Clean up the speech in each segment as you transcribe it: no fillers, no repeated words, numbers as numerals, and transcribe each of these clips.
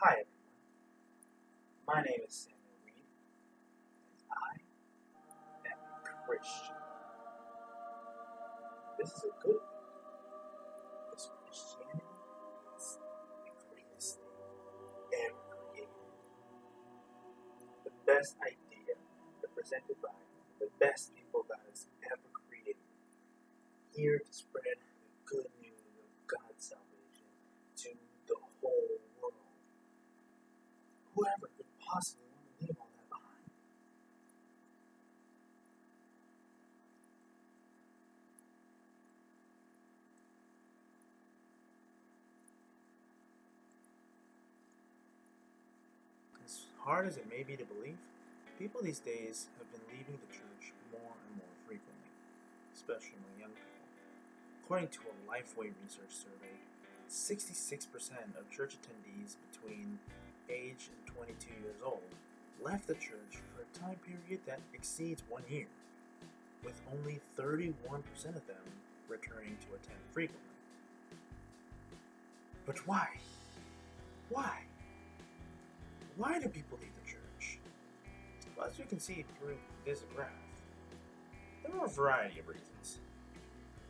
Hi everyone, my name is Samuel Reed, and I am a Christian. This is a good thing, because Christianity is the greatest thing ever created. The best idea represented by the best people God has ever created, here to spread the good news of God's salvation to the whole world. Whoever could possibly want to leave all that behind? As hard as it may be to believe, people these days have been leaving the church more and more frequently, especially among young people. According to a Lifeway research survey, 66% of church attendees between age and 22 years old left the church for a time period that exceeds 1 year, with only 31% of them returning to attend frequently. But why? Why? Why do people leave the church? Well, as you can see through this graph, there are a variety of reasons.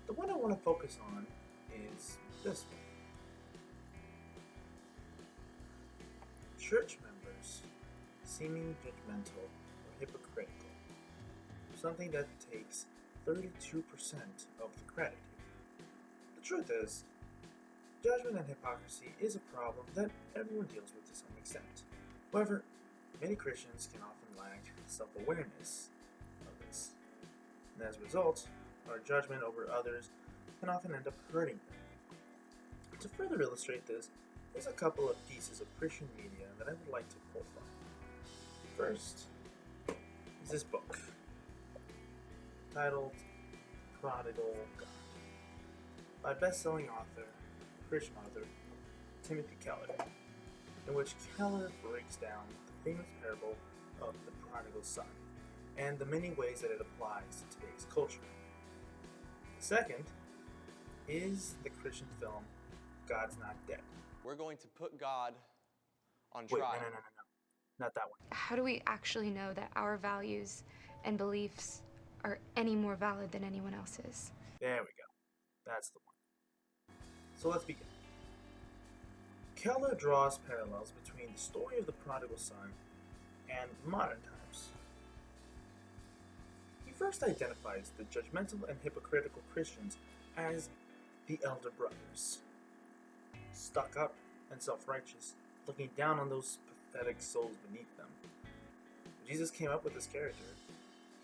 The one I want to focus on is this one. Church members seeming judgmental or hypocritical, something that takes 32% of the credit. The truth is, judgment and hypocrisy is a problem that everyone deals with to some extent. However, many Christians can often lack self-awareness of this, and as a result, our judgment over others can often end up hurting them. To further illustrate this, there's a couple of pieces of Christian media that I would like to pull from. First is this book, titled Prodigal God, by best-selling author, Christian author, Timothy Keller, in which Keller breaks down the famous parable of the prodigal son and the many ways that it applies to today's culture. The second is the Christian film God's Not Dead. We're going to put God on Wait, trial. no. Not that one. How do we actually know that our values and beliefs are any more valid than anyone else's? There we go. That's the one. So let's begin. Keller draws parallels between the story of the prodigal son and modern times. He first identifies the judgmental and hypocritical Christians as the elder brothers, stuck up and self-righteous, looking down on those pathetic souls beneath them. When Jesus came up with this character,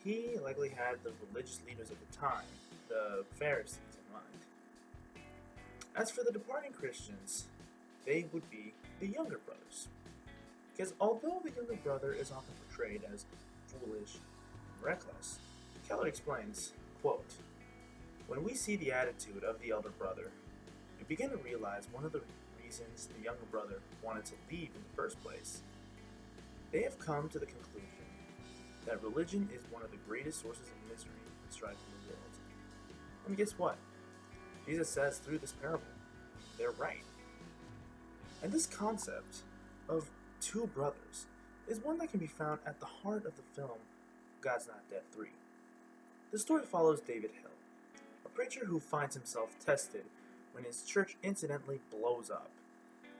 he likely had the religious leaders of the time, the Pharisees, in mind. As for the departing Christians, they would be the younger brothers. Because although the younger brother is often portrayed as foolish and reckless, Keller explains, quote, "When we see the attitude of the elder brother, we begin to realize one of the reasons the younger brother wanted to leave in the first place. They have come to the conclusion that religion is one of the greatest sources of misery and strife in the world. And guess what? Jesus says through this parable, they're right. And this concept of two brothers is one that can be found at the heart of the film God's Not Dead 3. The story follows David Hill, a preacher who finds himself tested when his church incidentally blows up,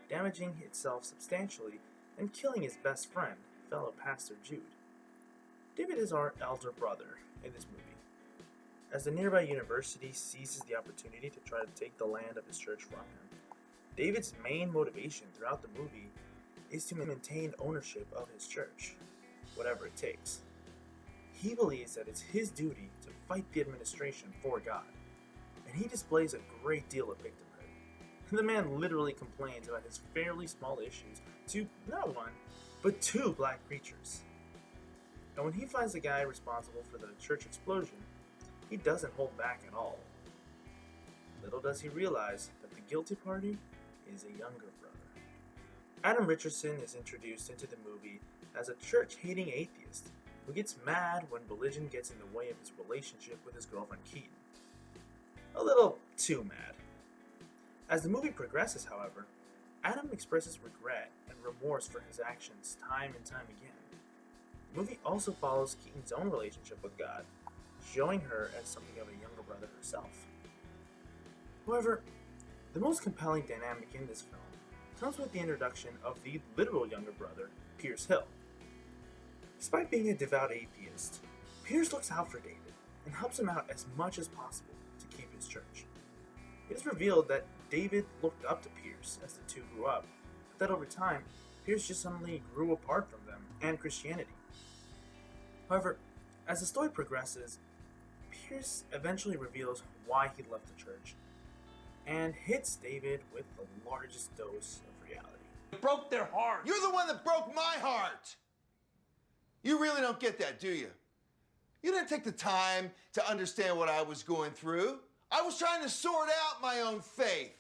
damaging itself substantially and killing his best friend, fellow pastor Jude. David is our elder brother in this movie. As the nearby university seizes the opportunity to try to take the land of his church from him, David's main motivation throughout the movie is to maintain ownership of his church, whatever it takes. He believes that it's his duty to fight the administration for God, and he displays a great deal of victimhood. The man literally complains about his fairly small issues to not one, but two black preachers. And when he finds the guy responsible for the church explosion, he doesn't hold back at all. Little does he realize that the guilty party is a younger brother. Adam Richardson is introduced into the movie as a church-hating atheist who gets mad when religion gets in the way of his relationship with his girlfriend Keaton. A little too mad. As the movie progresses, however, Adam expresses regret and remorse for his actions time and time again. The movie also follows Keaton's own relationship with God, showing her as something of a younger brother herself. However, the most compelling dynamic in this film comes with the introduction of the literal younger brother, Pierce Hill. Despite being a devout atheist, Pierce looks out for David and helps him out as much as possible to keep his church. It is revealed that David looked up to Pierce as the two grew up, but that over time, Pierce just suddenly grew apart from them and Christianity. However, as the story progresses, Pierce eventually reveals why he left the church and hits David with the largest dose of reality. It broke their heart. You're the one that broke my heart. You really don't get that, do you? You didn't take the time to understand what I was going through. I was trying to sort out my own faith,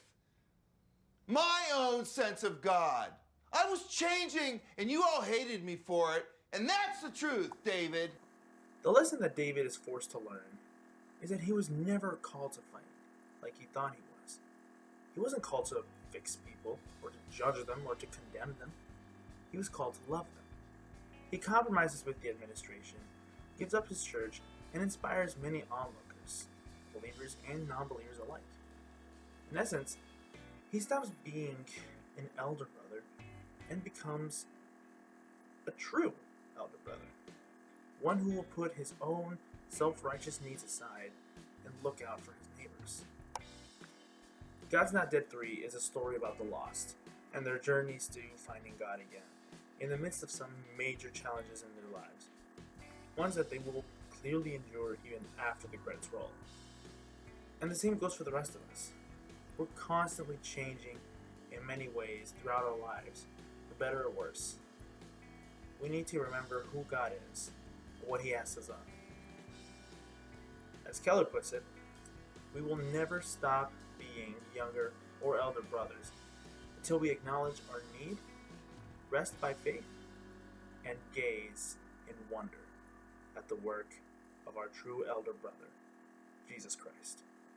my own sense of God. I was changing, and you all hated me for it, and that's the truth, David. The lesson that David is forced to learn is that he was never called to fight like he thought he was. He wasn't called to fix people, or to judge them, or to condemn them. He was called to love them. He compromises with the administration, gives up his church, and inspires many onlookers, believers and non-believers alike. In essence, he stops being an elder brother and becomes a true elder brother, one who will put his own self-righteous needs aside and look out for his neighbors. God's Not Dead 3 is a story about the lost and their journeys to finding God again, in the midst of some major challenges in their lives, ones that they will clearly endure even after the credits roll. And the same goes for the rest of us. We're constantly changing in many ways throughout our lives, for better or worse. We need to remember who God is, and what He asks us of. As Keller puts it, we will never stop being younger or elder brothers until we acknowledge our need, rest by faith, and gaze in wonder at the work of our true elder brother, Jesus Christ.